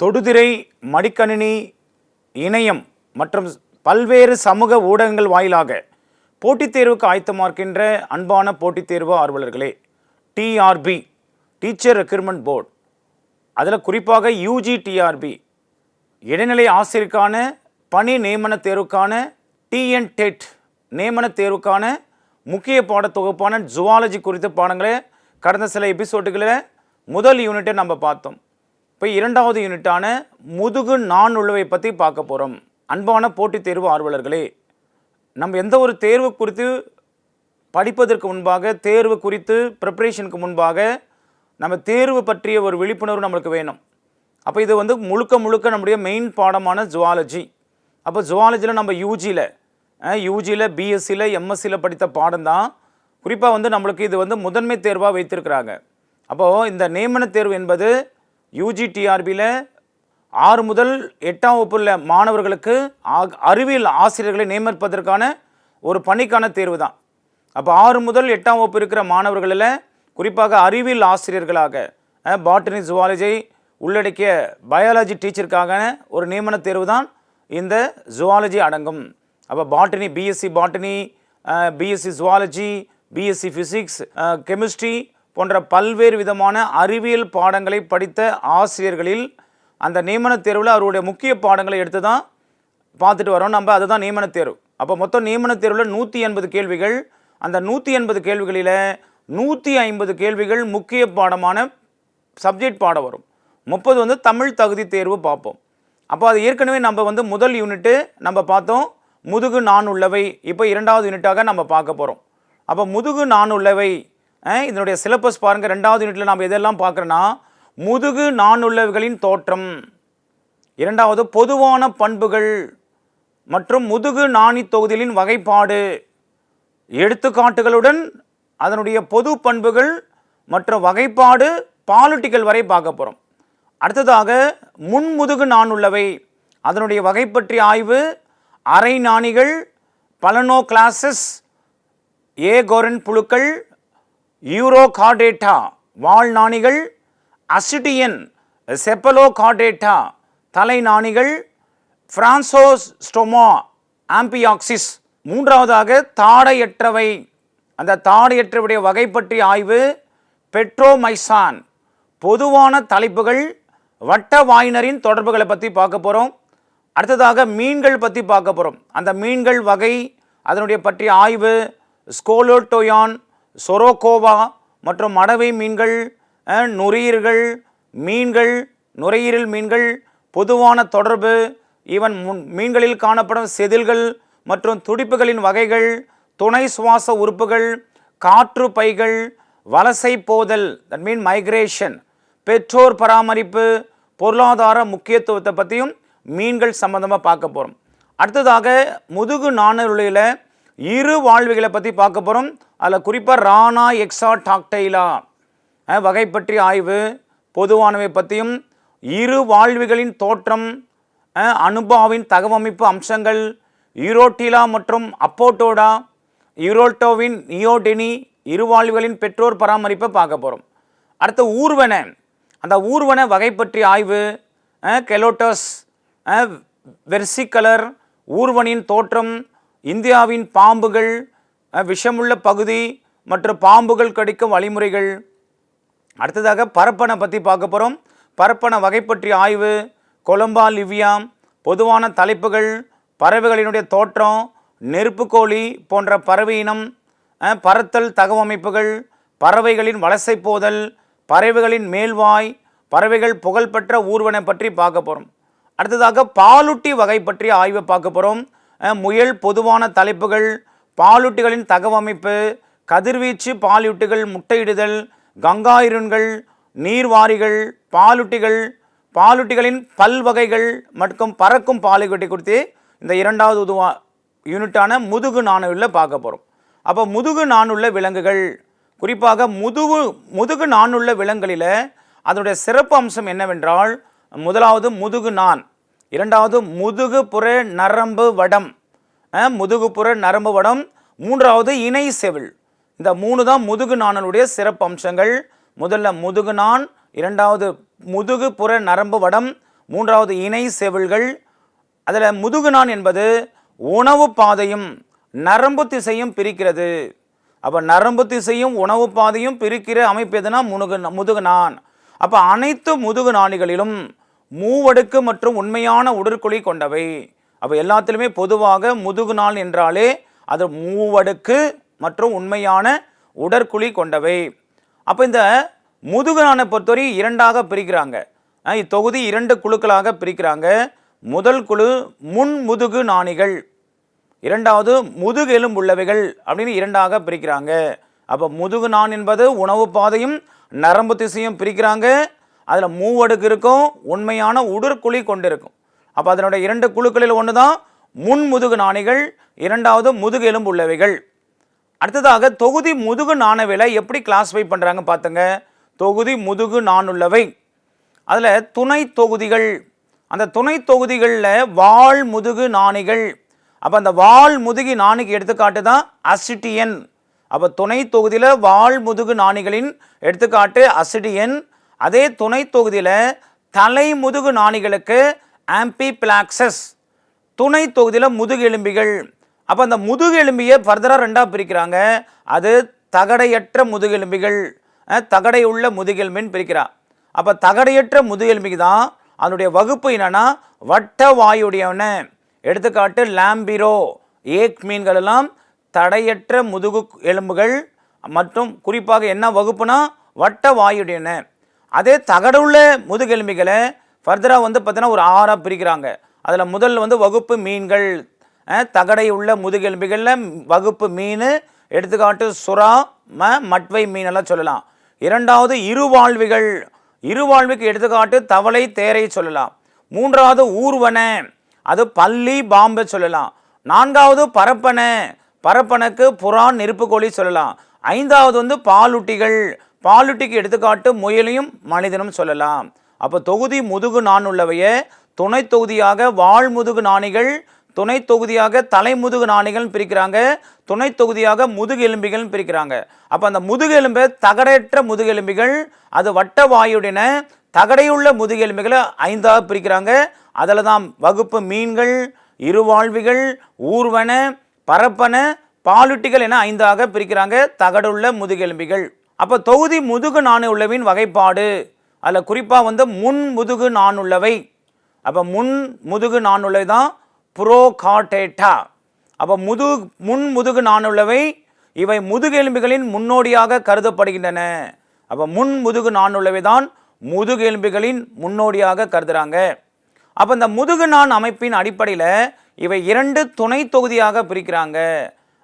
தொடுதிரை, மடிக்கணினி, இணையம் மற்றும் பல்வேறு சமூக ஊடகங்கள் வாயிலாக போட்டித் தேர்வுக்கு ஆயத்தமாக்கின்ற அன்பான போட்டித் தேர்வு ஆர்வலர்களே, டிஆர்பி டீச்சர் ரெக்ரூட்மெண்ட் போர்டு, அதில் குறிப்பாக யூஜிடிஆர்பி இடைநிலை ஆசிரியருக்கான பணி நியமன தேர்வுக்கான டிஎன் டெட் நியமன தேர்வுக்கான முக்கிய பாடத்தொகுப்பான ஜுவாலஜி குறித்த பாடங்களை கடந்த சில எபிசோடுகளில் முதல் யூனிட்டை நம்ம பார்த்தோம். இப்போ இரண்டாவது யூனிட்டான முதுகு நான் உள்ளவை பற்றி பார்க்க போகிறோம். அன்பான போட்டித் தேர்வு ஆர்வலர்களே, நம்ம எந்த ஒரு தேர்வு குறித்து படிப்பதற்கு முன்பாக, தேர்வு குறித்து ப்ரிப்பரேஷனுக்கு முன்பாக நம்ம தேர்வு பற்றிய ஒரு விழிப்புணர்வு நம்மளுக்கு வேணும். அப்போ இது முழுக்க நம்முடைய மெயின் பாடமான ஜுவாலஜி. அப்போ ஜுவாலஜியில் நம்ம யூஜியில் பிஎஸ்சியில் எம்எஸ்சியில் படித்த பாடம் தான் குறிப்பாக நம்மளுக்கு இது முதன்மை தேர்வாக வைத்திருக்கிறாங்க. அப்போது இந்த நியமன தேர்வு என்பது யூஜிடிஆர்பியில் 6 முதல் 8ஆம் வகுப்புள்ள மாணவர்களுக்கு அறிவியல் ஆசிரியர்களை நியமிப்பதற்கான ஒரு பணிக்கான தேர்வு தான். அப்போ 6 முதல் 8ஆம் வகுப்பு இருக்கிற மாணவர்களில் குறிப்பாக அறிவியல் ஆசிரியர்களாக பாட்டனி ஜுவாலஜி உள்ளடக்கிய பயாலஜி டீச்சருக்காக ஒரு நியமன தேர்வு தான் இந்த ஜுவாலஜி அடங்கும். அப்போ botany, BSc botany, BSc zoology, BSc physics, chemistry போன்ற பல்வேறு விதமான அறிவியல் பாடங்களை படித்த ஆசிரியர்களில் அந்த நியமன தேர்வில் அவருடைய முக்கிய பாடங்களை எடுத்து தான் பார்த்துட்டு வரோம் நம்ம. அதுதான் நியமன தேர்வு. அப்போ மொத்தம் நியமன தேர்வில் 180 கேள்விகள். அந்த 180 கேள்விகளில் 150 கேள்விகள் முக்கிய பாடமான சப்ஜெக்ட் பாடம் வரும். 30 தமிழ் தகுதி தேர்வு பார்ப்போம். அப்போ அது ஏற்கனவே நம்ம முதல் யூனிட்டு நம்ம பார்த்தோம், முதுகு நான் உள்ளவை. இப்போ இரண்டாவது யூனிட்டாக நம்ம பார்க்க போகிறோம். அப்போ முதுகு நான் உள்ளவை இதனுடைய சிலபஸ் பாருங்கள். 2வது யூனிட்டில் நம்ம எதெல்லாம் பார்க்குறோன்னா, முதுகு நான் உள்ளவைகளின் தோற்றம், 2வது பொதுவான பண்புகள் மற்றும் முதுகு நாணி தொகுதிகளின் வகைப்பாடு, எடுத்துக்காட்டுகளுடன் அதனுடைய பொது பண்புகள் மற்றும் வகைப்பாடு பாலிட்டிக்கல் வரை பார்க்க போகிறோம். அடுத்ததாக முன்முதுகு நான் உள்ளவை, அதனுடைய வகை பற்றிய ஆய்வு, அரை நாணிகள், பலனோ கிளாசஸ், ஏகோரன் புழுக்கள், யூரோகார்டேட்டா வால் நாணிகள், அசிடியன் செப்பலோகார்டேட்டா தலை நாணிகள், பிரான்சோஸ்டோமா ஆம்பியாக்சிஸ். 3வதாக தாடையற்றவை, அந்த தாடையற்றவுடைய வகை பற்றிய ஆய்வு, பெட்ரோமைசான். பொதுவான தலைப்புகள், வட்ட வாயினரின் தொடர்புகளை பற்றி பார்க்க போகிறோம். அடுத்ததாக மீன்கள் பற்றி பார்க்க போகிறோம். அந்த மீன்கள் வகை, அதனுடைய பற்றிய ஆய்வு, ஸ்கோலோட்டோயான், சொரோகோவா மற்றும் மடவை மீன்கள், நுரையீரல் மீன்கள், நுரையீரல் மீன்கள், பொதுவான தொடர்பு, ஈவன் மீன்களில் காணப்படும் செதில்கள் மற்றும் துடிப்புகளின் வகைகள், துணை சுவாச உறுப்புகள், காற்று பைகள், வலசை போதல், தட் மீன் மைக்ரேஷன், பெற்றோர் பராமரிப்பு, பொருளாதார முக்கியத்துவத்தை பற்றியும் மீன்கள் சம்பந்தமாக பார்க்க போகிறோம். அடுத்ததாக முதுகு நாணலுள்ள இரு வாழ்விகளை பற்றி பார்க்க போகிறோம். அதில் குறிப்பாக ரானா எக்ஸாடாக்டைலா வகை பற்றிய ஆய்வு, பொதுவானவை பற்றியும், இரு வாழ்விகளின் தோற்றம், அனுபாவின் தகவமைப்பு அம்சங்கள், யூரோட்டிலா மற்றும் அப்போட்டோடா, யூரோல்டோவின் நியோடெனி இருவாழ்வுகளின் பெற்றோர் பராமரிப்பை பார்க்க போகிறோம். அடுத்த ஊர்வன, அந்த ஊர்வன வகை பற்றிய ஆய்வு, கெலோட்டஸ், வெர்சிகலர், ஊர்வனின் தோற்றம், இந்தியாவின் பாம்புகள், விஷமுள்ள பகுதி மற்றும் பாம்புகள் கடிக்கும் வழிமுறைகள். அடுத்ததாக பரப்பனை பற்றி பார்க்க போகிறோம். பரப்பன வகை பற்றிய ஆய்வு, கொலம்பா லிவியா, பொதுவான தலைப்புகள், பறவைகளினுடைய தோற்றம், நெருப்புக்கோழி போன்ற பறவை இனம், பறத்தல் தகவமைப்புகள், பறவைகளின் வலசை போதல், பறவைகளின் மேல்வாய், பறவைகள் புகழ்பெற்ற ஊர்வனை பற்றி பார்க்க போகிறோம். அடுத்ததாக பாலூட்டி வகை பற்றிய ஆய்வை பார்க்க போகிறோம். முயல், பொதுவான தலைப்புகள், பாலூட்டிகளின் தகவமைப்பு, கதிர்வீச்சு, பாலூட்டிகள், முட்டையிடுதல், கங்காயிருன்கள், நீர்வாரிகள், பாலூட்டிகள், பாலூட்டிகளின் பல்வகைகள் மற்றும் பறக்கும் பாலூட்டி குறித்து இந்த 2வது யூனிட்டான முதுகு நாணுள்ள பார்க்க போகிறோம். அப்போ முதுகு நாணுள்ள விலங்குகள், குறிப்பாக முதுகு நாணுள்ள விலங்குகளில் அதனுடைய சிறப்பு அம்சம் என்னவென்றால், 1வது முதுகு நான், 2வது முதுகுப்புற நரம்பு வடம், முதுகுப்புற நரம்பு வடம், 3வது இணை செவில். இந்த 3 தான் முதுகு நாணலுடைய சிறப்பு அம்சங்கள். முதல்ல முதுகு நான், 2வது முதுகுப்புற நரம்பு வடம், மூன்றாவது இணை செவில்கள். அதில் முதுகுநான் என்பது உணவு பாதையும் நரம்பு திசையும் பிரிக்கிறது. அப்போ நரம்பு திசையும் உணவு பாதையும் பிரிக்கிற அமைப்பு எதுனா முதுகுநான். அப்போ அனைத்து முதுகு நாணிகளிலும் மூவடுக்கு மற்றும் உண்மையான உடற்குழி கொண்டவை. அப்போ எல்லாத்திலுமே பொதுவாக முதுகுநான் என்றாலே அது மூவடுக்கு மற்றும் உண்மையான உடற்குழி கொண்டவை. அப்போ இந்த முதுகுநானை பொறுத்தவரை இரண்டாக பிரிக்கிறாங்க. இத்தொகுதி 2 குழுக்களாக பிரிக்கிறாங்க. முதல் குழு முன் முதுகு நாணிகள், இரண்டாவது முதுகு எலும்புள்ளவைகள் அப்படின்னு இரண்டாக பிரிக்கிறாங்க. அப்போ முதுகுநான் என்பது உணவு பாதையும் நரம்பு திசையும் பிரிக்கிறாங்க. அதில் மூவடுக்கு இருக்கும், உண்மையான உடற்குழி கொண்டிருக்கும். அப்போ அதனுடைய 2 குழுக்களில் ஒன்று தான் முன் முதுகு நாணிகள், இரண்டாவது முதுகு எலும்பு உள்ளவைகள். அடுத்ததாக தொகுதி முதுகு நாணவிலை எப்படி கிளாஸிஃபை பண்ணுறாங்க பார்த்துங்க. தொகுதி முதுகு நாணுள்ளவை, அதில் துணை தொகுதிகள். அந்த துணை தொகுதிகளில் வால் முதுகு நாணிகள். அப்போ அந்த வால் முதுகி நாணிக்கு எடுத்துக்காட்டு தான் அசிட்டியன். அப்போ துணை தொகுதியில் வால் முதுகு நாணிகளின் எடுத்துக்காட்டு அசிடியன். அதே துணை தொகுதியில் தலை முதுகு நாணிகளுக்கு ஆம்பிபிளாக்சஸ். துணை தொகுதியில் முதுகு எலும்பிகள். அப்போ அந்த முதுகு எலும்பியை ஃபர்தராக 2ஆக பிரிக்கிறாங்க. அது தகடையற்ற முதுகெலும்பிகள், தகடையுள்ள முதுகெலும்பின்னு பிரிக்கிறார். அப்போ தகடையற்ற முதுகெலும்பிக்கு தான் அதனுடைய வகுப்பு என்னன்னா வட்ட வாயுடையவன. எடுத்துக்காட்டு லாம்பிரோ, ஏக் மீன்கள் எல்லாம் தடையற்ற முதுகு எலும்புகள் மற்றும் குறிப்பாக என்ன வகுப்புனா வட்ட வாயுடையன. அதே தகடுள்ள முதுகெலும்பிகளை ஃபர்தராக பார்த்தீங்கன்னா ஒரு 6ஆக பிரிக்கிறாங்க. அதில் முதல் வகுப்பு மீன்கள், தகடை உள்ள முதுகெலும்பிகளில் வகுப்பு மீன், எடுத்துக்காட்டு சுறா, மட்வை மீனெல்லாம் சொல்லலாம். இரண்டாவது இருவாழ்விகள், இருவாழ்வுக்கு எடுத்துக்காட்டு தவளை, தேரை சொல்லலாம். மூன்றாவது ஊர்வன, அது பல்லி, பாம்பை சொல்லலாம். நான்காவது பரப்பன, பரப்பனுக்கு புறா, நெருப்புக்கோழி சொல்லலாம். ஐந்தாவது பாலூட்டிகள், பாலூட்டிக்கு எடுத்துக்காட்டு முயலையும் மனிதனும் சொல்லலாம். அப்போ தொகுதி முதுகு நான் உள்ளவைய துணை தொகுதியாக வால் முதுகு நாணிகள், துணை தொகுதியாக தலைமுதுகு நாணிகள் பிரிக்கிறாங்க, துணை தொகுதியாக முதுகெலும்பிகள் பிரிக்கிறாங்க. அப்போ அந்த முதுகெலும்பை தகடையற்ற முதுகெலும்பிகள், அது வட்ட வாயுடன தகடையுள்ள முதுகெலும்பிகளை 5ஆக பிரிக்கிறாங்க. அதில் தான் வகுப்பு மீன்கள், இருவாழ்விகள், ஊர்வன, பரப்பன, பாலூட்டிகள் என 5ஆக பிரிக்கிறாங்க தகடுள்ள முதுகெலும்பிகள். அப்போ தொகுதி முதுகு நாணு உள்ளவின் வகைப்பாடு, அதில் குறிப்பாக முன் முதுகு நாணுள்ளவை. அப்போ முன் முதுகு நாணுள்ளவை தான் புரோகார்டேட்டா. அப்போ முன் முதுகு நாணுள்ளவை இவை முதுகெலும்பிகளின் முன்னோடியாக கருதப்படுகின்றன. அப்போ முன் முதுகு நாணுள்ளவை தான் முதுகெலும்பிகளின் முன்னோடியாக கருதுறாங்க. அப்போ இந்த முதுகு நான் அமைப்பின் அடிப்படையில் இவை 2 துணை தொகுதியாக பிரிக்கிறாங்க.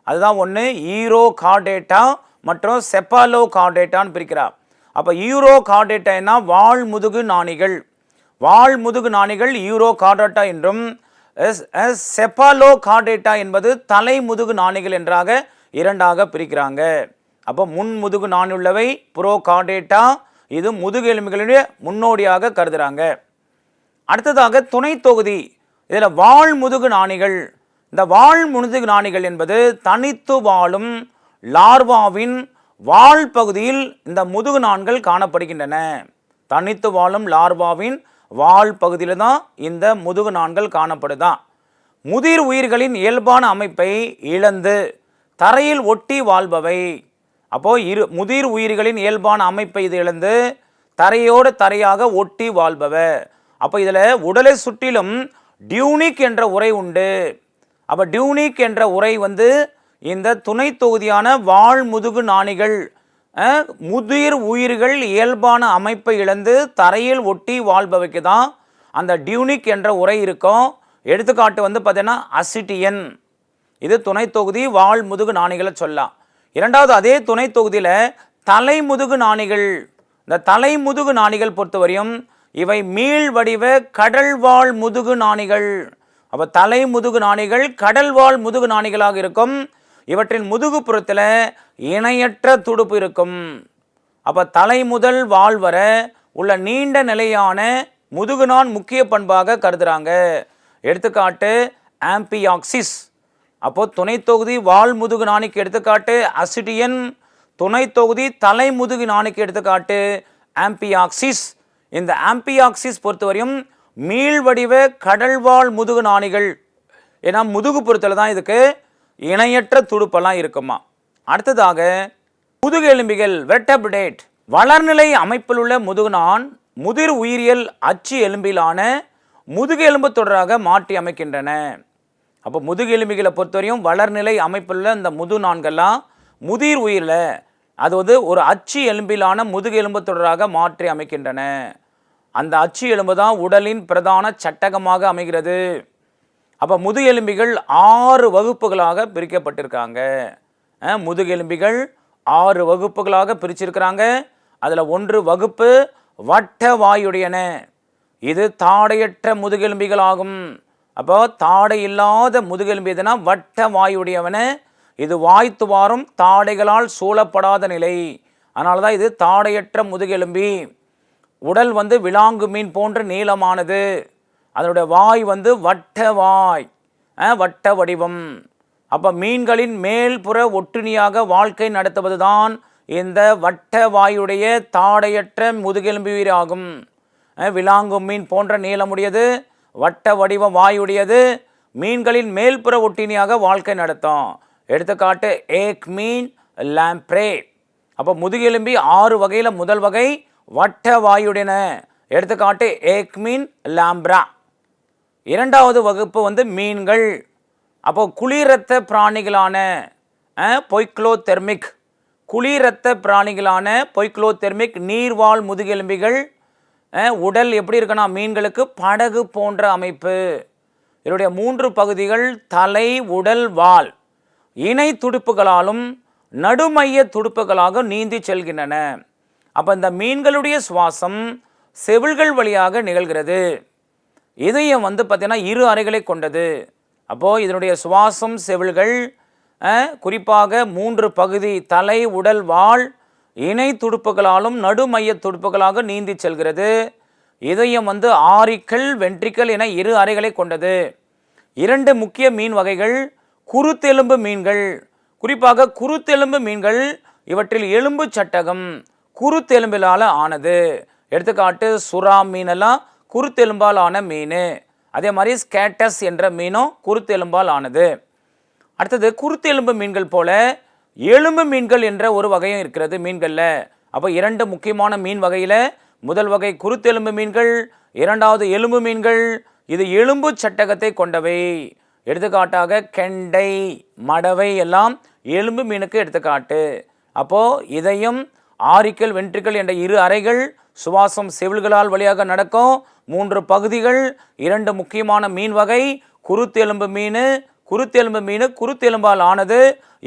அதுதான் ஒன்று ஈரோ கார்டேட்டா மற்றும் செப்பாலோ கார்டேட்டான்னு பிரிக்கிறார். அப்போ ஈரோ கார்டேட்டா வால் முதுகு நாணிகள், வால் முதுகு நாணிகள் ஈரோ கார்டேட்டா என்றும், செப்பாலோ கார்டேட்டா என்பது தலை முதுகு நாணிகள் என்றாக 2ஆக பிரிக்கிறாங்க. அப்போ முன் முதுகு நாணுள்ளவை புரோ கார்டேட்டா, இது முதுகெலும்புகளுடைய முன்னோடியாக கருதுறாங்க. அடுத்ததாக துணை தொகுதி, இதில் வால் முதுகு நாணிகள். இந்த வால் முதுகு நாணிகள் என்பது தனித்து வாழும் லார்வாவின் வால் பகுதியில் இந்த முதுகு நாண்கள் காணப்படுகின்றன. தனித்து வாழும் லார்வாவின் வால் பகுதியில் தான் இந்த முதுகு நாண்கள் காணப்படுதான். முதிர் உயிர்களின் இயல்பான அமைப்பை இழந்து தரையில் ஒட்டி வாழ்பவை. அப்போ முதிர் உயிர்களின் இயல்பான அமைப்பை இது இழந்து தரையோடு தரையாக ஒட்டி வாழ்பவை. அப்போ இதில் உடலை சுற்றிலும் டியூனிக் என்ற உரை உண்டு. அப்போ டியூனிக் என்ற உரை இந்த துணை தொகுதியான வால் முதுகு நாணிகள் முதிர் உயிர்கள் இயல்பான அமைப்பை இழந்து தரையில் ஒட்டி வாழ்பவைக்கு தான் அந்த டியூனிக் என்ற உரை இருக்கும். எடுத்துக்காட்டு பார்த்தீங்கன்னா அசிட்டியன், இது துணை தொகுதி வால் முதுகு நாணிகளை சொல்லலாம். இரண்டாவது அதே துணை தொகுதியில் தலைமுதுகு நாணிகள். இந்த தலைமுதுகு நாணிகள் பொறுத்தவரையும் இவை மீள் வடிவ கடல்வாழ் முதுகு நாணிகள். அப்போ தலைமுதுகு நாணிகள் கடல்வாழ் முதுகு நாணிகளாக இருக்கும். இவற்றின் முதுகுப்புறத்தில் இணையற்ற துடுப்பு இருக்கும். அப்போ தலை முதல் வால் வர உள்ள நீண்ட நிலையான முதுகுநான் முக்கிய பண்பாக கருதுறாங்க. எடுத்துக்காட்டு ஆம்பியாக்சிஸ். அப்போ துணை தொகுதி வால் முதுகு நாணிக்கு எடுத்துக்காட்டு அசிடியன், துணை தொகுதி தலை முதுகு நாணிக்கு எடுத்துக்காட்டு ஆம்பியாக்சிஸ். இந்த ஆம்பியாக்சிஸ் பொறுத்தவரையும் மீள்வடிவ கடல்வாழ் முதுகு நாணிகள். ஏன்னா முதுகுப்புறத்தில் தான் இதுக்கு இணையற்ற துடுப்பெல்லாம் இருக்குமா. அடுத்ததாக முதுகெலும்பிகள் வெர்டபிரேட். வளர்நிலை அமைப்பில் உள்ள முதுகுநான் முதிர் உயிரியல் அச்சு எலும்பிலான முதுகெலும்பு தொடராக மாற்றி அமைக்கின்றன. அப்போ முதுகெலும்பிகளை பொறுத்தவரையும் வளர்நிலை அமைப்பில் உள்ள இந்த முதுநான்கள்லாம் முதிர் உயிரில் அது ஒரு அச்சு எலும்பிலான முதுகெலும்பு தொடராக மாற்றி அமைக்கின்றன. அந்த அச்சு எலும்பு தான் உடலின் பிரதான சட்டகமாக அமைகிறது. அப்போ முதுகெலும்பிகள் 6 வகுப்புகளாக பிரிக்கப்பட்டிருக்காங்க. முதுகெலும்பிகள் 6 வகுப்புகளாக பிரிச்சிருக்கிறாங்க. அதில் 1 வகுப்பு வட்ட வாயுடையன. இது தாடையற்ற முதுகெலும்பிகள் ஆகும். அப்போ தாடை இல்லாத முதுகெலும்பி எதுனா வட்ட வாயுடையவன. இது வாய்த்துவாரும் தாடைகளால் சூழப்படாத நிலை. அதனால தான் இது தாடையற்ற முதுகெலும்பி. உடல் விலாங்கு மீன் போன்ற நீளமானது. அதனுடைய வாய் வட்ட வாய், வட்ட வடிவம். அப்போ மீன்களின் மேல்புற ஒட்டுணியாக வாழ்க்கை நடத்துவது தான் இந்த வட்ட வாயுடைய தாடையற்ற முதுகெலும்பி ஆகும். விலாங்கு மீன் போன்ற நீளமுடையது, வட்ட வடிவ வாயுடையது, மீன்களின் மேல்புற ஒட்டினியாக வாழ்க்கை நடத்தும். எடுத்துக்காட்டு ஏக் மீன், லாம்ப்ரே. அப்போ முதுகெலும்பி 6 வகையில் முதல் வகை வட்ட வாயுடையன. எடுத்துக்காட்டு ஏக் மீன், லாம்ப்ரா. இரண்டாவது வகுப்பு மீன்கள். அப்போ குளிரத்த பிராணிகளான பொய்க்ளோதெர்மிக். குளிரத்த பிராணிகளான பொய்க்ளோதெர்மிக் நீர்வாழ் முதுகெலும்பிகள். உடல் எப்படி இருக்குன்னா மீன்களுக்கு படகு போன்ற அமைப்பு. இதனுடைய 3 பகுதிகள் தலை, உடல், வால் இணை துடுப்புகளாலும் நடுமைய துடுப்புகளாக நீந்தி செல்கின்றன. அப்போ இந்த மீன்களுடைய சுவாசம் செவில்கள் வழியாக நிகழ்கிறது. இதயம் பார்த்தீங்கன்னா 2 அறைகளை கொண்டது. அப்போது இதனுடைய சுவாசம் செவில்கள் குறிப்பாக 3 பகுதி தலை, உடல், வால் இணை துடுப்புகளாலும் நடுமைய துடுப்புகளாக நீந்தி செல்கிறது. இதயம் ஆரிக்கல், வென்ட்ரிக்கல் என 2 அறைகளை கொண்டது. 2 முக்கிய மீன் வகைகள் குருத்தெலும்பு மீன்கள். குறிப்பாக குருத்தெலும்பு மீன்கள் இவற்றில் எலும்பு சட்டகம் குருத்தெலும்பிலால் ஆனது. எடுத்துக்காட்டு சுறா மீனெல்லாம் குருத்தெலும்பால் ஆன மீன். அதே மாதிரி ஸ்கேட்டஸ் என்ற மீனும் குருத்தெலும்பால் ஆனது. அடுத்தது குருத்தெலும்பு மீன்கள் போல எலும்பு மீன்கள் என்ற ஒரு வகையும் இருக்கிறது மீன்களில். அப்போ 2 முக்கியமான மீன் வகையில் முதல் வகை குருத்தெலும்பு மீன்கள், இரண்டாவது எலும்பு மீன்கள். இது எலும்பு சட்டகத்தை கொண்டவை. எடுத்துக்காட்டாக கெண்டை, மடவை எல்லாம் எலும்பு மீனுக்கு எடுத்துக்காட்டு. அப்போது இதயம், ஆரிக்கல், வென்ட்ரிக்கல் என்ற 2 அறைகள், சுவாசம் செவில்களால் வழியாக நடக்கும் 3 பகுதிகள், 2 முக்கியமான மீன் வகை. குருத்தெலும்பு மீன் குருத்தெலும்பால் ஆனது.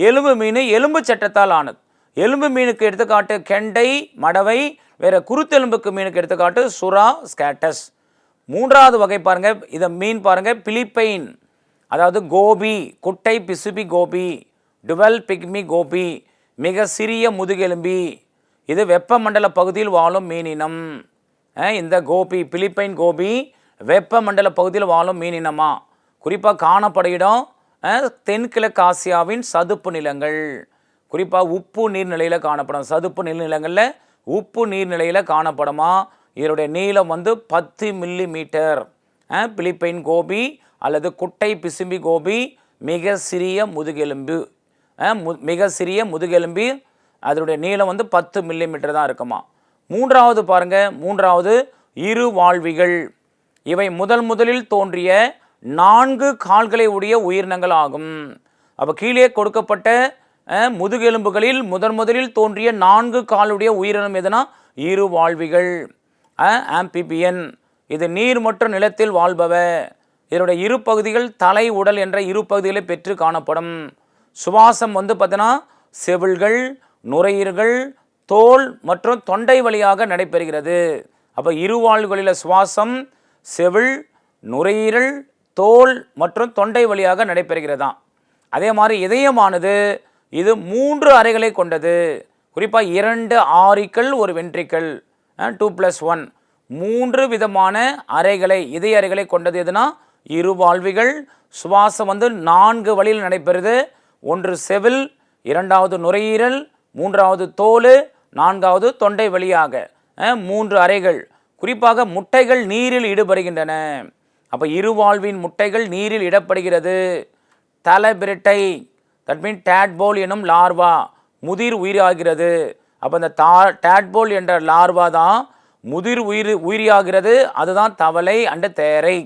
எலும்பு மீன் எலும்பு சட்டத்தால் ஆனது. எலும்பு மீனுக்கு எடுத்துக்காட்டு கெண்டை, மடவை. வேற குருத்தெலும்புக்கு மீனுக்கு எடுத்துக்காட்டு சுறா, ஸ்கேட்டஸ். 3வது வகை பாருங்க, இதை மீன் பாருங்க, பிலிப்பைன். அதாவது கோபி, குட்டை பிசுபி கோபி, டுவெல் பிக்மி கோபி, மிக சிறிய முதுகெலும்பி. இது வெப்பமண்டல பகுதியில் வாழும் மீனினம். இந்த கோபி, பிலிப்பைன் கோபி வெப்பமண்டல பகுதியில் வாழும் மீனினமா. குறிப்பாக காணப்பட இடம் தென்கிழக்கு ஆசியாவின் சதுப்பு நிலங்கள். குறிப்பாக உப்பு நீர்நிலையில் காணப்படும். சதுப்பு நீர்நிலங்களில் உப்பு நீர்நிலையில் காணப்படுமா. இதனுடைய நீளம் 10 மில்லிமீட்டர். பிலிப்பைன் கோபி அல்லது குட்டை பிசும்பி கோபி மிக சிறிய முதுகெலும்பி. அதனுடைய நீளம் 10 மில்லிமீட்டர் தான் இருக்குமா. 3வது பாருங்க, 3வது இருவாழ்விகள். இவை முதலில் தோன்றிய 4 கால்களை உடைய உயிரினங்கள் ஆகும். அப்போ கீழே கொடுக்கப்பட்ட முதுகெலும்புகளில் முதலில் தோன்றிய 4 காலுடைய உயிரினம் எதுனா இருவாழ்விகள், ஆம்பிபியன். இது நீர் மற்றும் நிலத்தில் வாழ்பவ. இதனுடைய 2 பகுதிகள் தலை, உடல் என்ற 2 பகுதிகளை பெற்று காணப்படும். சுவாசம் பார்த்தீங்கன்னா செவில்கள், நுரையீரல்கள், தோல் மற்றும் தொண்டை வழியாக நடைபெறுகிறது. அப்போ இருவாழ்வுகளில் சுவாசம் செவில், நுரையீரல், தோல் மற்றும் தொண்டை வழியாக நடைபெறுகிறதாம். அதே மாதிரி இதயமானது இது 3 அறைகளை கொண்டது. குறிப்பாக 2 ஆரிக்கல், ஒரு வென்ட்ரிக்கல், 2+1 3 விதமான அறைகளை, இதய அறைகளை கொண்டது. எதுனா இருவாழ்விகள். சுவாசம் 4 வழியில் நடைபெறுது. 1 செவில், 2வது நுரையீரல், 3வது தோல், 4வது தொண்டை வழியாக 3 அறைகள். குறிப்பாக முட்டைகள் நீரில் ஈடுபடுகின்றன. அப்போ இருவாழ்வின் முட்டைகள் நீரில் இடப்படுகிறது. தலைபிரட்டை, தட் மீன் டேட்போல் எனும் லார்வா முதிர் உயிராகிறது. அப்போ இந்த டேட்போல் என்ற லார்வா தான் முதிர் உயிரியாகிறது. அதுதான் தவளை அண்டு தேரை.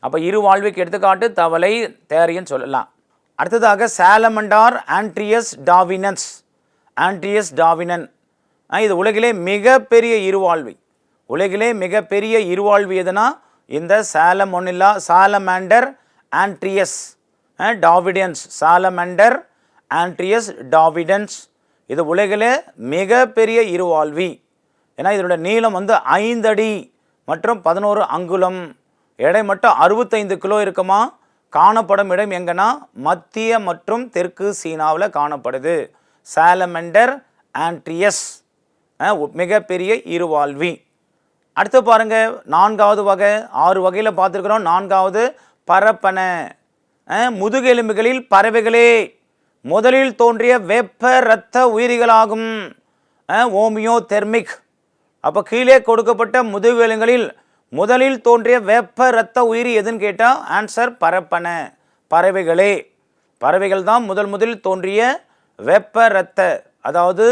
அப்போ இருவாழ்வுக்கு எடுத்துக்காட்டு தவளை, தேரைன்னு சொல்லலாம். அடுத்ததாக சாலமண்டார் ஆண்ட்ரியஸ் டாவினன்ஸ். ஆண்ட்ரியஸ் டாவினன் இது உலகிலே மிகப்பெரிய இருவாழ்வி. உலகிலே மிகப்பெரிய இருவாழ்வி எதுனா இந்த சாலமண்டர் ஆண்ட்ரியஸ் டாவிடன்ஸ். சாலமண்டர் ஆண்ட்ரியஸ் டாவிடன்ஸ் இது உலகிலே மிகப்பெரிய இருவாழ்வி. ஏன்னா இதனோட நீளம் 5 அடி மற்றும் 11 அங்குலம். எடை மட்டும் 65 கிலோ இருக்குமா. காணப்படும் இடம் எங்கன்னா மத்திய மற்றும் தெற்கு சீனாவில் காணப்படுது. சாலமண்டர் ஆண்ட்ரியஸ் மிகப்பெரிய இருவாழ்வி. அடுத்து பாருங்க 4வது வகை. 6 வகையில் பார்த்துருக்குறோம். 4வது பரப்பன. முதுகெலும்புகளில் பறவைகளே முதலில் தோன்றிய வெப்ப இரத்த உயிரிகளாகும். ஓமியோ தெர்மிக். அப்போ கீழே கொடுக்கப்பட்ட முதுகெலும்புகளில் முதலில் தோன்றிய வெப்ப இரத்த உயிரி எதுன்னு கேட்டால் ஆன்சர் பரப்பன. பறவைகளே. பறவைகள் தான் முதலில் தோன்றிய வெப்ப இரத்த, அதாவது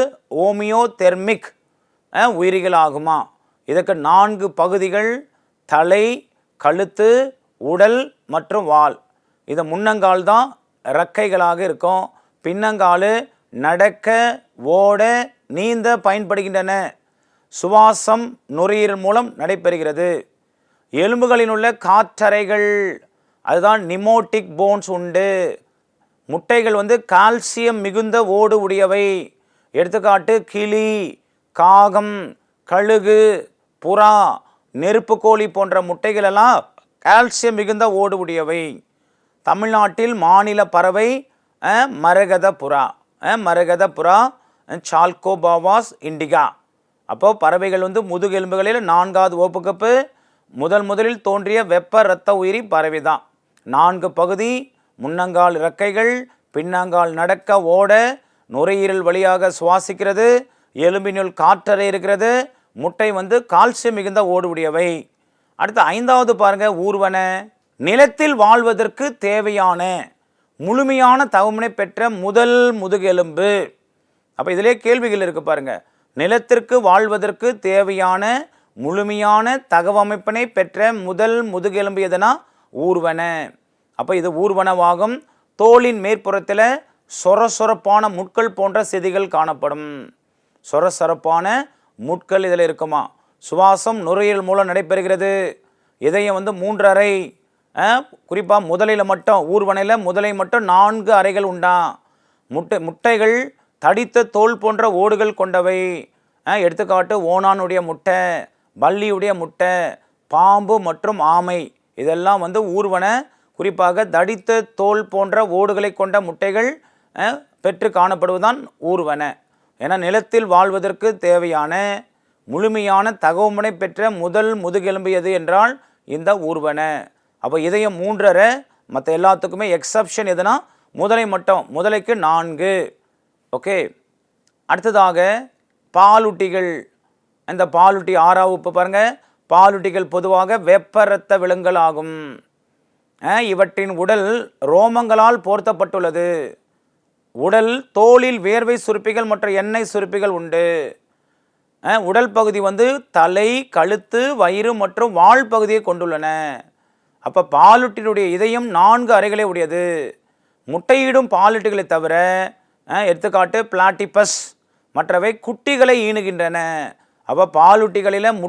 ஓமியோ தெர்மிக் உயிரிகள் ஆகுமா. இதற்கு 4 பகுதிகள்: தலை, கழுத்து, உடல் மற்றும் வால். இது முன்னங்கால் தான் இறக்கைகளாக இருக்கும். பின்னங்கால் நடக்க, ஓட, நீந்த பயன்படுகின்றன. சுவாசம் நுரையீரல் மூலம் நடைபெறுகிறது. எலும்புகளில் உள்ள காற்றறைகள், அதுதான் நிமோட்டிக் போன்ஸ் உண்டு. முட்டைகள் கால்சியம் மிகுந்த ஓடு உடையவை. எடுத்துக்காட்டு கிளி, காகம், கழுகு, புறா, நெருப்புக்கோழி போன்ற முட்டைகள் எல்லாம் கால்சியம் மிகுந்த ஓடு உடையவை. தமிழ்நாட்டில் மாநில பறவை மரகத புறா. மரகத புறா சால்கோபாவாஸ் இண்டிகா. அப்போ பறவைகள் முதுகெலும்புகளில் 4வது ஓப்புக்கப்பு. முதலில் தோன்றிய வெப்ப இரத்த உயிரி பறவை தான். 4 பகுதி: முன்னங்கால் இறக்கைகள், பின்னங்கால் நடக்க, ஓட, நுரையீரல் வழியாக சுவாசிக்கிறது, எலும்பினுள் காற்றறை இருக்கிறது, முட்டை கால்சியம் மிகுந்த ஓடு உடையவை. அடுத்து 5வது பாருங்க ஊர்வன. நிலத்தில் வாழ்வதற்கு தேவையான முழுமையான தகவமை பெற்ற முதல் முதுகெலும்பு. அப்போ இதிலே கேள்விகள் இருக்கு பாருங்க. நிலத்திற்கு வாழ்வதற்கு தேவையான முழுமையான தகவமைப்பினை பெற்ற முதல் முதுகெலும்பு எதுனா ஊர்வன. அப்போ இது ஊர்வனவாகும். தோலின் மேற்புறத்தில் சொரசொரப்பான முட்கள் போன்ற செதிகள் காணப்படும். சொரசொரப்பான முட்கள் இதில் இருக்குமா. சுவாசம் நுரையீரல் மூலம் நடைபெறுகிறது. இதயம் 3 அறை. குறிப்பாக முதலையில் மட்டும், ஊர்வனையில் முதலை மட்டும் 4 அறைகள் உண்டா. முட்டைகள் தடித்த தோல் போன்ற ஓடுகள் கொண்டவை. எடுத்துக்காட்டு ஓணானுடைய முட்டை, பல்லியுடைய முட்டை, பாம்பு மற்றும் ஆமை. இதெல்லாம் ஊர்வன. குறிப்பாக தடித்த தோல் போன்ற ஓடுகளை கொண்ட முட்டைகள் பெற்று காணப்படுவதுதான் ஊர்வன. ஏன்னா நிலத்தில் வாழ்வதற்கு தேவையான முழுமையான தகவமை பெற்ற முதல் முதுகெலும்பு எது என்றால் இந்த ஊர்வன. அப்போ இதயம் 3 அறை. மற்ற எல்லாத்துக்குமே எக்ஸப்ஷன் எதுனா முதலை மட்டும். முதலைக்கு 4. ஓகே. அடுத்ததாக பாலூட்டிகள். இந்த பாலூட்டி 6வது உப்பு பாருங்கள். பாலூட்டிகள் பொதுவாக வெப்ப இரத்த விலங்குகள் ஆகும். இவற்றின் உடல் ரோமங்களால் போர்த்தப்பட்டுள்ளது. உடல் தோலில் வேர்வை சுரப்பிகள் மற்றும் எண்ணெய் சுரப்பிகள் உண்டு. உடல் பகுதி தலை, கழுத்து, வயிறு மற்றும் வால் பகுதியை கொண்டுள்ளன. அப்போ பாலூட்டினுடைய இதயம் 4 அறைகளை உடையது. முட்டையிடும் பாலூட்டிகளை தவிர எடுத்துக்காட்டு பிளாட்டிபஸ் மற்றவை குட்டிகளை ஈனுகின்றன. அப்போ பாலூட்டிகளில்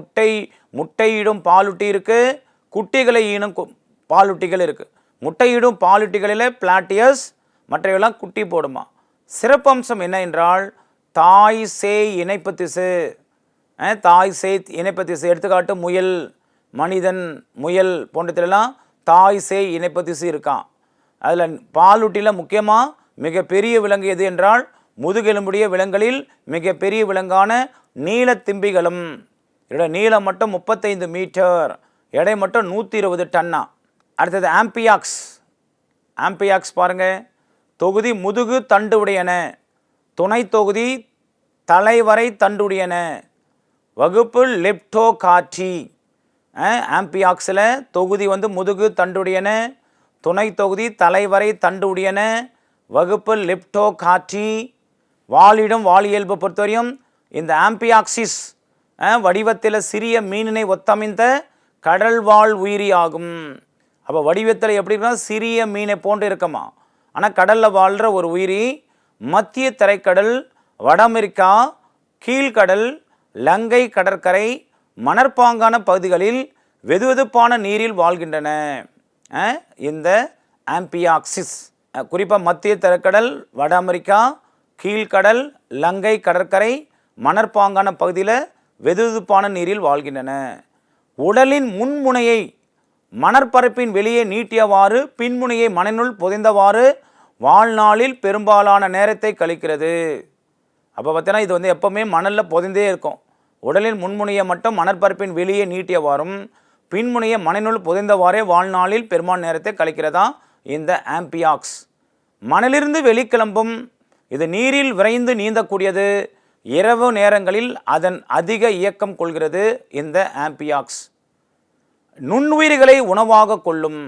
முட்டையிடும் பாலூட்டி இருக்குது, குட்டிகளை ஈனும் பாலூட்டிகள் இருக்குது. முட்டையிடும் பாலூட்டிகளில் பிளாட்டியஸ், மற்றவையெல்லாம் குட்டி போடுமா. சிறப்பம்சம் என்ன என்றால் தாய் சேய் இணைப்பு திசு. தாய் சேய் இணைப்பு திசு. எடுத்துக்காட்டு முயல், மனிதன், முயல் போன்றதுலாம் தாய் சேய் இணைப்பு திசு இருக்கான். அதில் பாலூட்டியில் முக்கியமாக மிகப்பெரிய விலங்கு எது என்றால் முதுகெலும்புடைய விலங்குகளில் மிகப்பெரிய விலங்கான நீலத்திம்பிகளும். இதோட நீளம் மட்டும் 35 மீட்டர், எடை மட்டும் 120 டன்னா. அடுத்தது ஆம்பியாக்ஸ். ஆம்பியாக்ஸ் பாருங்கள். தொகுதி முதுகு தண்டு உடையன. துணை தொகுதி தலைவரை தண்டுடையன. வகுப்பு லெப்டோகார்டி. ஆம்பியாக்ஸில் தொகுதி வந்து முதுகு தண்டுடையன, துணை தொகுதி தலைவரை தண்டுடையன. வகுப்பு லெப்டோகார்டி. வாழிடம் வாழியல்பு பொறுத்தவரையும் இந்த ஆம்பியாக்சிஸ் வடிவத்தில் சிறிய மீனினை ஒத்தமைந்த கடல் வாழ் உயிரி ஆகும். அப்போ வடிவத்தில் எப்படி இருக்குன்னா சிறிய மீனை போன்று இருக்குமா, ஆனால் கடலில் வாழ்கிற ஒரு உயிரி. மத்திய தரைக்கடல், வட அமெரிக்கா, கீழ்கடல், லங்கை கடற்கரை, மணற்பாங்கான பகுதிகளில் வெதுவெதுப்பான நீரில் வாழ்கின்றன இந்த ஆம்பியாக்சிஸ். குறிப்பாக மத்திய தரைக்கடல், வட அமெரிக்கா, கீழ்கடல், லங்கை கடற்கரை, மணற்பாங்கான பகுதியில் வெதுவெதுப்பான நீரில் வாழ்கின்றன. உடலின் முன்முனையை மணற்பரப்பின் வெளியே நீட்டியவாறு பின்முனையை மணனுள் புதைந்தவாறு வாழ்நாளில் பெரும்பாலான நேரத்தை கழிக்கிறது. அப்போ பார்த்தீங்கன்னா இது வந்து எப்போவுமே மணலில் புதைந்தே இருக்கும். உடலின் முன்முனையை மட்டும் மணற்பரப்பின் வெளியே நீட்டியவாறும் பின்முனையை மணனுள் புதைந்தவாறே வாழ்நாளில் பெரும்பாலான நேரத்தை கழிக்கிறதா இந்த ஆம்பியாக்ஸ். மணலிருந்து வெளிக்கிளம்பும் இது நீரில் விரைந்து நீந்தக்கூடியது. இரவு நேரங்களில் அதன் அதிக இயக்கம் கொள்கிறது இந்த ஆம்பியாக்ஸ். நுண்ணுயிர்களை உணவாக கொள்ளும்.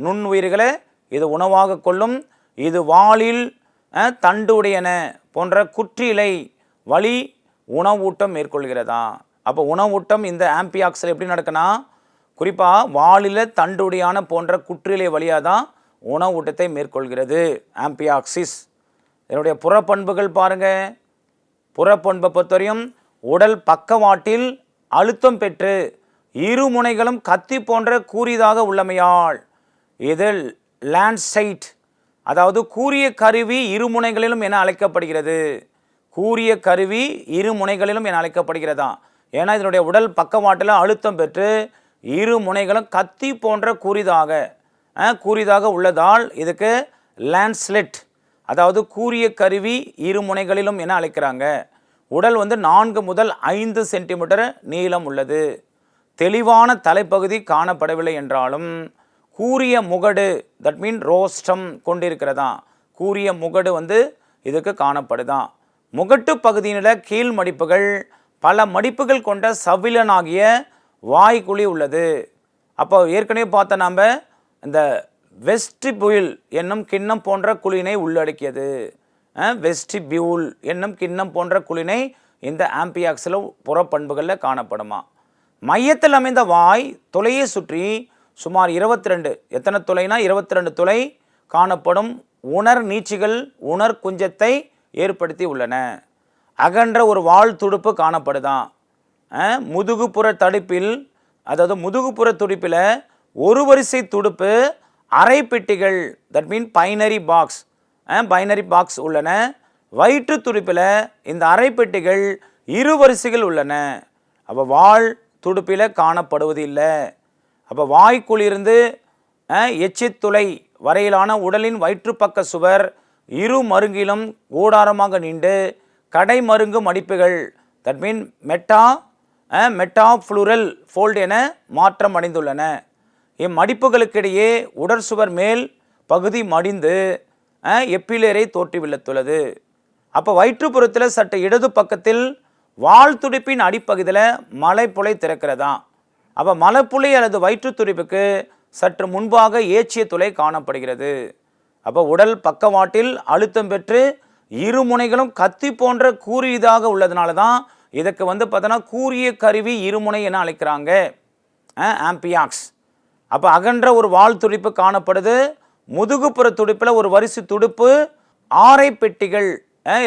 நுண்ணுயிர்களை இது உணவாக கொள்ளும். இது வாளில் தண்டுடையன போன்ற குற்றிலை வழி உணவூட்டம் மேற்கொள்கிறதா. அப்போ உணவூட்டம் இந்த ஆம்பியாக்ஸில் எப்படி நடக்குன்னா, குறிப்பாக வாளில் தண்டுடையான போன்ற குற்றிலை வழியாக தான் உணவூட்டத்தை மேற்கொள்கிறது ஆம்பியாக்சிஸ். இதனுடைய புறப்பண்புகள் பாருங்கள். புறப்பண்பை பொறுத்தவரையும் உடல் பக்கவாட்டில் அழுத்தம் பெற்று இரு முனைகளும் கத்தி போன்ற கூறியதாக உள்ளமையால் இதில் லான்சைட், அதாவது கூரிய கருவி இரு முனைகளிலும் என அழைக்கப்படுகிறது. கூரிய கருவி இரு முனைகளிலும் என அழைக்கப்படுகிறதா. ஏன்னா இதனுடைய உடல் பக்கவாட்டில் அழுத்தம் பெற்று இரு முனைகளும் கத்தி போன்ற கூறியதாக உள்ளதால் இதுக்கு லான்ஸ்லெட், அதாவது கூரிய கருவி இரு முனைகளிலும் என அழைக்கிறாங்க. உடல் வந்து 4 முதல் 5 சென்டிமீட்டர் நீளம் உள்ளது. தெளிவான தலைப்பகுதி காணப்படவில்லை என்றாலும் கூரிய முகடு, தட் மீன் ரோஸ்டம் கொண்டிருக்கிறதா. கூரிய முகடு வந்து இதுக்கு காணப்படுதான். முகட்டு பகுதியில் கீழ் மடிப்புகள் பல மடிப்புகள் கொண்ட சவிலனாகிய வாய்க்குழி உள்ளது. அப்போ ஏற்கனவே பார்த்த நாம் இந்த வெஸ்டிபியூல் என்னும் கிண்ணம் போன்ற குழினை உள்ளடக்கியது. வெஸ்டிபியூல் என்னும் கிண்ணம் போன்ற குழினை இந்த ஆம்பியாக்ஸில் புறப்பண்புகளில் காணப்படுமா. மையத்தில் அமைந்த வாய் துளையை சுற்றி சுமார் 22, எத்தனை துளைனா 22 துளை காணப்படும் உணர் நீச்சிகள் உணர் குஞ்சத்தை ஏற்படுத்தி உள்ளன. அகன்ற ஒரு வால் துடுப்பு காணப்படுதான். முதுகுப்புற தடுப்பில், அதாவது முதுகுப்புற துடுப்பில் ஒரு வரிசை துடுப்பு அரை பெட்டிகள், தட் மீன் பைனரி பாக்ஸ் உள்ளன. வயிற்று துடுப்பில் இந்த அரை பெட்டிகள் இரு வரிசைகள் உள்ளன. அப்போ வால் துடுப்பில் காணப்படுவது இல்லை. அப்போ வாய்க்குள்ளிருந்து எச்சித்துளை வரையிலான உடலின் வயிற்றுப்பக்க சுவர் இரு மருங்கிலும் கூடாரமாக நீண்டு கடை மருங்கு மடிப்புகள், தட் மீன் மெட்டாஃப்ளூரல் ஃபோல்டு என மாற்றம் அடைந்துள்ளன. இம்மடிப்புகளுக்கிடையே உடற்சுவர் மேல் பகுதி மடிந்து எப்பிலேரை தோற்றுவித்துள்ளது. அப்போ வயிற்றுப்புறத்தில் சற்று இடது பக்கத்தில் வால் துடிப்பின் அடிப்பகுதியில் மலைப்புலை திறக்கிறதா. அப்போ மலைப்புலை அல்லது வயிற்று துடிப்புக்கு சற்று முன்பாக ஏச்சிய துளை காணப்படுகிறது. அப்போ உடல் பக்கவாட்டில் அழுத்தம் பெற்று இரு முனைகளும் கத்தி போன்ற கூறியதாக உள்ளதுனால தான் இதுக்கு வந்து பார்த்தோன்னா கூரிய கருவி இருமுனை என அழைக்கிறாங்க ஆம்பியாக்ஸ். அப்போ அகன்ற ஒரு வால் துடிப்பு காணப்படுது. முதுகுப்புற துடிப்பில் ஒரு வரிசை துடுப்பு ஆரை பெட்டிகள்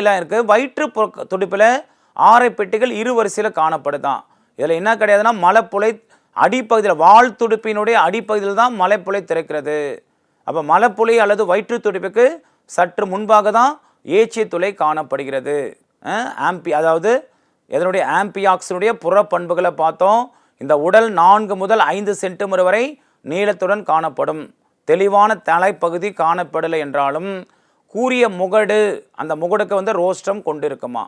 எல்லாம் இருக்குது. வயிற்று துடிப்பில் ஆரை பெட்டிகள் இரு வரிசையில் காணப்படுதான். இதில் என்ன கிடையாதுன்னா மலைப்புலை அடிப்பகுதியில், வால் துடுப்பினுடைய அடிப்பகுதியில் தான் மலைப்புலை திறக்கிறது. அப்போ மலைப்புலை அல்லது வயிற்று துடிப்புக்கு சற்று முன்பாக தான் ஏச்சிய துளை காணப்படுகிறது. அதாவது இதனுடைய ஆம்பியாக்ஸினுடைய புற பண்புகளை பார்த்தோம். இந்த உடல் 4 முதல் 5 சென்டிமீட்டர் வரை நீளத்துடன் காணப்படும். தெளிவான தலைப்பகுதி காணப்படலை என்றாலும் கூரிய முகடு, அந்த முகடுக்கு வந்து ரோஸ்டம் கொண்டிருக்குமா.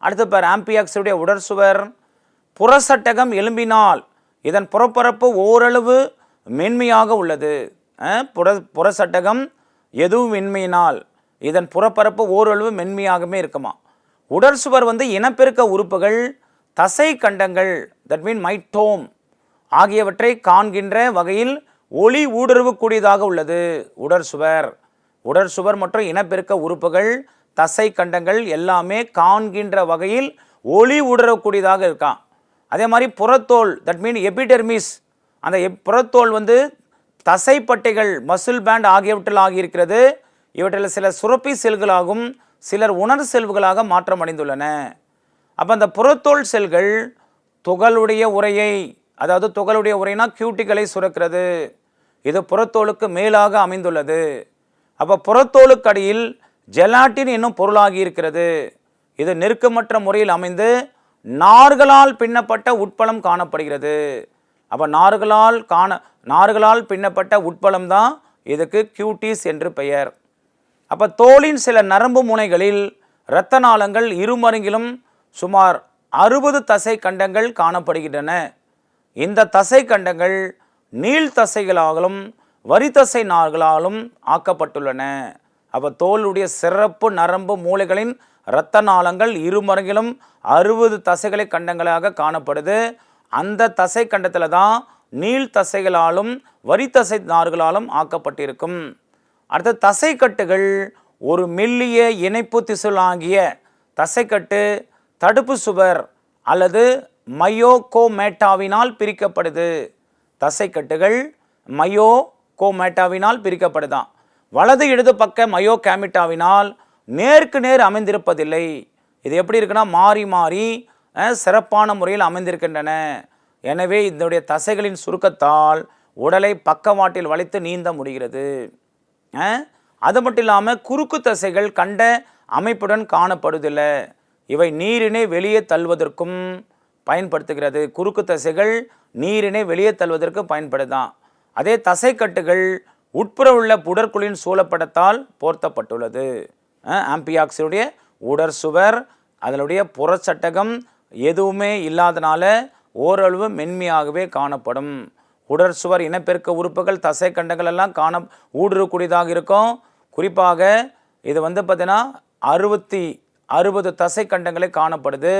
அடுத்து பேர் ஆம்பியாக்ஸுடைய உடற்சுவர் புறசட்டகம் எலும்பினால் இதன் புறப்பரப்பு ஓரளவு மென்மையாக உள்ளது. புறசட்டகம் எதுவும் மென்மையினால் இதன் புறப்பரப்பு ஓரளவு மென்மையாகவே இருக்குமா. உடற்சுவர் வந்து இனப்பெருக்க உறுப்புகள் தசை கண்டங்கள் தட் மீன் மைட்டோம் ஆகியவற்றை காண்கின்ற வகையில் ஒளி ஊடுருவு கூடியதாக உள்ளது. உடற்சுவர் மற்றும் இனப்பெருக்க உறுப்புகள், தசை கண்டங்கள் எல்லாமே காண்கின்ற வகையில் ஒளி ஊடுருவக்கூடியதாக இருக்கான். அதே மாதிரி புறத்தோல் தட் மீன் எபிடெர்மிஸ், அந்த புறத்தோல் தசைப்பட்டைகள் மசில் பேண்ட் ஆகியவற்றில் ஆகியிருக்கிறது. இவற்றில் சில சுரப்பி செல்களாகவும் சிலர் உணர் செல்களாக மாற்றமடைந்துள்ளன. அப்போ அந்த புறத்தோல் செல்கள் துகளுடைய உரையை, அதாவது துகளுடைய உரைனா கியூட்டிகளை சுரக்கிறது. இது புறத்தோலுக்கு மேலாக அமைந்துள்ளது. அப்போ புறத்தோலுக்கு அடியில் ஜெலாட்டின் என்னும் பொருளாகி இருக்கிறது. இது நெருக்கமற்ற முறையில் அமைந்து நார்களால் பின்னப்பட்ட உட்பலம் காணப்படுகிறது. அப்போ நார்களால் பின்னப்பட்ட உட்பலம் தான் இதுக்கு கியூட்டிஸ் என்று பெயர். அப்போ தோலின் சில நரம்பு முனைகளில் இரத்த நாளங்கள் இருமருங்கிலும் சுமார் 60 தசை கண்டங்கள் காணப்படுகின்றன. இந்த தசை கண்டங்கள் நீள் தசைகளாலும் வரித்தசை நார்களாலும் ஆக்கப்பட்டுள்ளன. அப்போ தோலுடைய சிறப்பு நரம்பு மூளைகளின் இரத்த நாளங்கள் இருமருங்கிலும் 60 தசைகளை கண்டங்களாக காணப்படுது. அந்த தசை கண்டத்தில் தான் நீள் தசைகளாலும் வரித்தசை நார்களாலும் ஆக்கப்பட்டிருக்கும். அடுத்த தசைக்கட்டுகள் ஒரு மெல்லிய இணைப்பு திசுளாகிய தசைக்கட்டு தடுப்பு சுவர் அல்லது மயோகோமேட்டாவினால் பிரிக்கப்படுது. தசைக்கட்டுகள் மயோகோமேட்டாவினால் பிரிக்கப்படுதான். வலது இடது பக்க மயோகேமிட்டாவினால் நேருக்கு நேர் அமைந்திருப்பதில்லை. இது எப்படி இருக்குன்னா மாறி மாறி சிறப்பான முறையில் அமைந்திருக்கின்றன. எனவே இதனுடைய தசைகளின் சுருக்கத்தால் உடலை பக்கவாட்டில் வளைத்து நீந்த முடிகிறது. அது மட்டும் இல்லாமல் குறுக்கு தசைகள் கண்ட அமைப்புடன் காணப்படுவதில்லை. இவை நீரினை வெளியே தள்ளுவதற்கும் பயன்படுத்துகிறது. குறுக்கு தசைகள் நீரினை வெளியே தள்ளுவதற்கு பயன்படுதான். அதே தசைக்கட்டுகள் உட்புற உள்ள புடற்குழியின் சூழப்படத்தால் போர்த்தப்பட்டுள்ளது. ஆம்பியாக்ஸுடைய உடற்சுவர் அதனுடைய புறச்சட்டகம் எதுவுமே இல்லாதனால ஓரளவு மென்மையாகவே காணப்படும். உடற்சுவர் இனப்பெருக்க உறுப்புகள் தசை கண்டங்கள் எல்லாம் ஊடுருவக்கூடியதாக இருக்கும். குறிப்பாக இது பார்த்தீங்கன்னா 60 தசை கண்டங்களை காணப்படுது.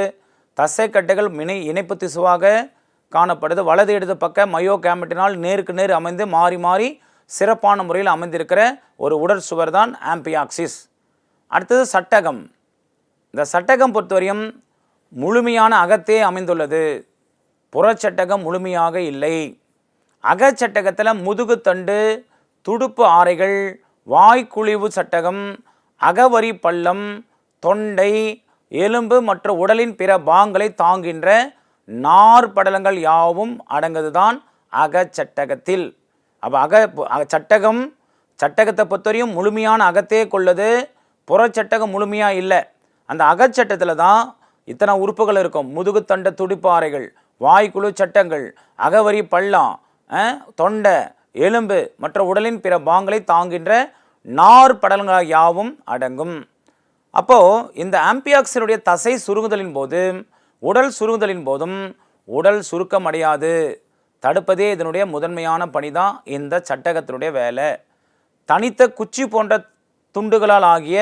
தசை கட்டைகள் இணைப்பு திசுவாக காணப்படுது. வலது இடது பக்க மயோகேமெட்டினால் நேருக்கு நேர் அமைந்து மாறி மாறி சிறப்பான முறையில் அமைந்திருக்கிற ஒரு உடற்சுவர் தான் ஆம்பியாக்சிஸ். அடுத்தது சட்டகம். இந்த சட்டகம் பொறுத்தவரையும் முழுமையான அகத்தே அமைந்துள்ளது. புறச்சட்டகம் முழுமையாக இல்லை. அகச்சட்டகத்தில் முதுகுத்தண்டு, துடுப்பு ஆரைகள், வாய்க்குழிவு சட்டகம், அகவரி பள்ளம், தொண்டை, எலும்பு மற்றும் உடலின் பிற பாகங்களை தாங்குகின்ற நார்படலங்கள் யாவும் அடங்குதுதான் அகச்சட்டகத்தில். அப்போ சட்டகத்தை பொறுத்தவரையும் முழுமையான அகத்தே கொள்ளது. புறச்சட்டகம் முழுமையாக இல்லை. அந்த அகச்சட்டத்தில் தான் இத்தனை உறுப்புகள் இருக்கும். முதுகுத்தண்ட துடிப்பாறைகள், வாய்க்குழு சட்டங்கள், அகவரி பள்ளம், தொண்டை, எலும்பு மற்ற உடலின் பிற பாகங்களை தாங்குகின்ற நார்படலங்கள் யாவும் அடங்கும். அப்போது இந்த ஆம்பியாக்ஸினுடைய தசை சுருங்குதலின் போது உடல் சுருங்குதலின் போதும் உடல் சுருக்கம் அடையாது. தடுப்பதே இதனுடைய முதன்மையான பணி தான் இந்த சட்டகத்தினுடைய வேலை. தனித்த குச்சி போன்ற துண்டுகளால் ஆகிய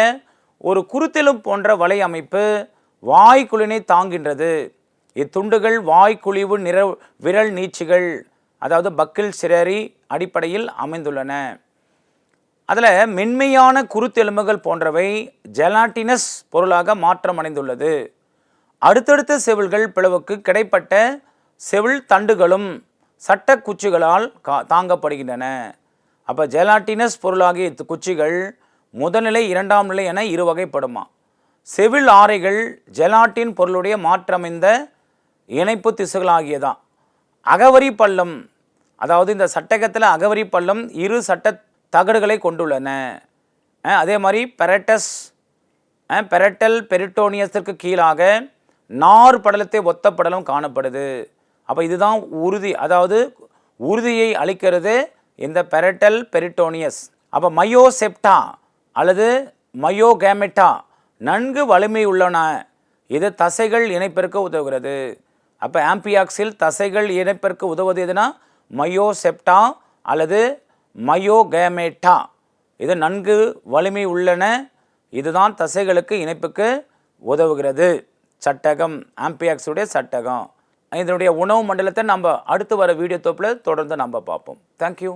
ஒரு குருத்தெலும்பு போன்ற வலை அமைப்பு வாய்க்குழினை தாங்கின்றது. இத்துண்டுகள் வாய்க்குழிவு விரல் நீட்சிகள், அதாவது பக்கிள் சிரரி அடிப்படையில் அமைந்துள்ளன. அதில் மென்மையான குருத்தெலும்புகள் போன்றவை ஜெலாட்டினஸ் பொருளாக மாற்றமடைந்துள்ளது. அடுத்தடுத்த செவில்கள் பிளவுக்கு கிடைப்பட்ட செவில் தண்டுகளும் சட்டக்குச்சிகளால் தாங்கப்படுகின்றன. அப்போ ஜெலாட்டினஸ் பொருளாகிய குச்சிகள் முதல்நிலை, இரண்டாம் நிலை என இரு வகைப்படுமா. செவில் ஆரைகள் ஜெலாட்டின் பொருளுடைய மாற்றமைந்த இணைப்பு திசுகளாகியதான். அகவரி பள்ளம், அதாவது இந்த சட்டகத்தில் அகவரி பள்ளம் இரு சட்ட தகடுகளை கொண்டுள்ளன. அதே மாதிரி பெரட்டல் பெரிட்டோனியஸிற்கு கீழாக நார் படலத்தை ஒத்த படலம் காணப்படுது. அப்போ இதுதான் உறுதி, அதாவது உறுதியை அளிக்கிறது இந்த பெரட்டல் பெரிட்டோனியஸ். அப்போ மயோசெப்டா அல்லது மயோகேமெட்டா நன்கு வலிமை உள்ளன. இது தசைகள் இணைப்பிற்கு உதவுகிறது. அப்போ ஆம்பியாக்ஸில் தசைகள் இணைப்பிற்கு உதவுவது எதுனா மயோசெப்டா அல்லது மயோகேமெட்டா. இது நன்கு வலிமை உள்ளன. இதுதான் தசைகளுக்கு இணைப்புக்கு உதவுகிறது. சட்டகம், ஆம்பியாக்ஸுடைய சட்டகம். இதனுடைய உணவு மண்டலத்தை நம்ம அடுத்து வர வீடியோ தொப்பில் தொடர்ந்து நம்ம பார்ப்போம். தேங்க்யூ.